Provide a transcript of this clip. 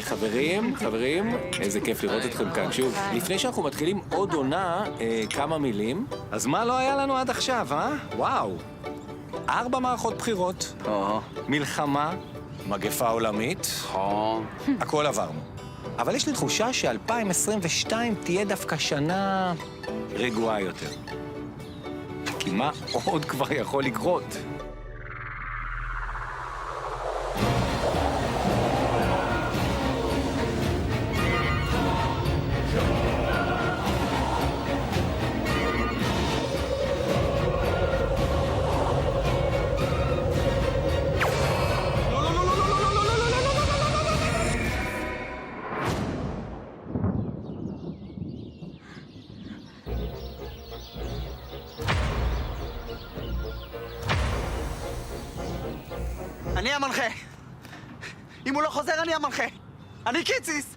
חברים, איזה כיף לראות אתכם כאן שוב. לפני שאנחנו מתחילים עוד עונה, כמה מילים. אז מה לא היה לנו עד עכשיו, וואו. 4 מערכות בחירות, מלחמה, מגפה עולמית, הכל עברנו. אבל יש לי תחושה ש-2022 תהיה דווקא שנה רגועה יותר. כי מה עוד כבר יכול לקרות? אני המנחה. אם הוא לא חוזר, אני המנחה. אני קיציס.